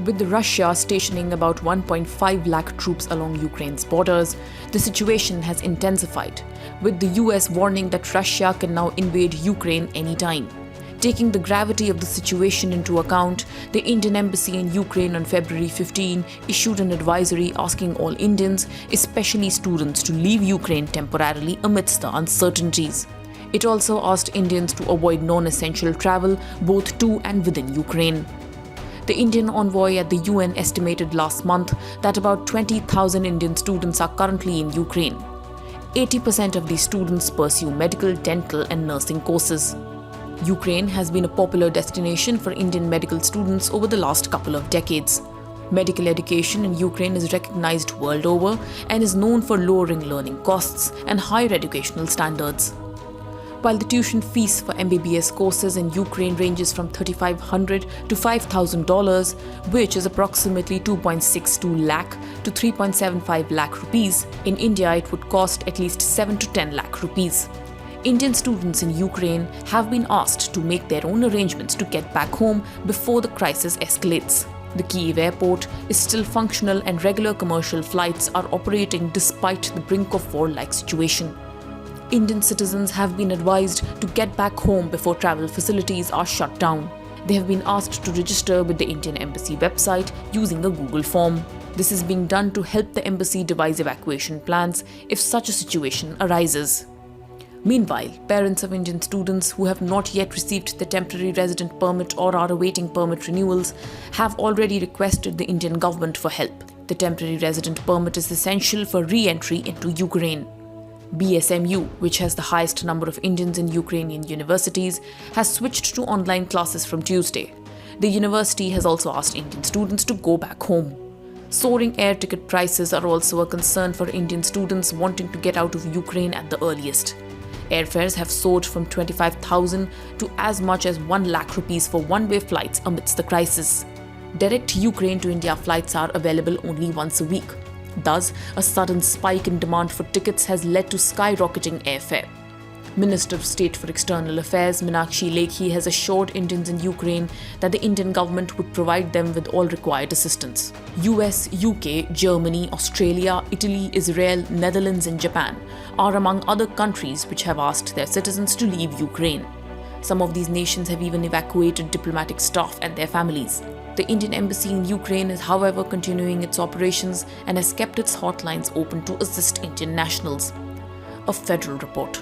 With Russia stationing about 1.5 lakh troops along Ukraine's borders, the situation has intensified, with the US warning that Russia can now invade Ukraine anytime. Taking the gravity of the situation into account, the Indian Embassy in Ukraine on February 15 issued an advisory asking all Indians, especially students, to leave Ukraine temporarily amidst the uncertainties. It also asked Indians to avoid non-essential travel both to and within Ukraine. The Indian envoy at the UN estimated last month that about 20,000 Indian students are currently in Ukraine. 80% of these students pursue medical, dental, and nursing courses. Ukraine has been a popular destination for Indian medical students over the last couple of decades. Medical education in Ukraine is recognized world over and is known for lowering learning costs and higher educational standards. While the tuition fees for MBBS courses in Ukraine ranges from $3,500 to $5,000, which is approximately 2.62 lakh to 3.75 lakh rupees, in India it would cost at least 7 to 10 lakh rupees. Indian students in Ukraine have been asked to make their own arrangements to get back home before the crisis escalates. The Kyiv airport is still functional and regular commercial flights are operating despite the brink of war-like situation. Indian citizens have been advised to get back home before travel facilities are shut down. They have been asked to register with the Indian Embassy website using a Google form. This is being done to help the embassy devise evacuation plans if such a situation arises. Meanwhile, parents of Indian students who have not yet received the temporary resident permit or are awaiting permit renewals have already requested the Indian government for help. The temporary resident permit is essential for re-entry into Ukraine. BSMU, which has the highest number of Indians in Ukrainian universities, has switched to online classes from Tuesday. The university has also asked Indian students to go back home. Soaring air ticket prices are also a concern for Indian students wanting to get out of Ukraine at the earliest. Airfares have soared from 25,000 to as much as 1 lakh rupees for one-way flights amidst the crisis. Direct Ukraine to India flights are available only once a week. Thus, a sudden spike in demand for tickets has led to skyrocketing airfare. Minister of State for External Affairs Meenakshi Lekhi has assured Indians in Ukraine that the Indian government would provide them with all required assistance. US, UK, Germany, Australia, Italy, Israel, Netherlands and Japan are among other countries which have asked their citizens to leave Ukraine. Some of these nations have even evacuated diplomatic staff and their families. The Indian Embassy in Ukraine is, however, continuing its operations and has kept its hotlines open to assist Indian nationals. A Federal Report.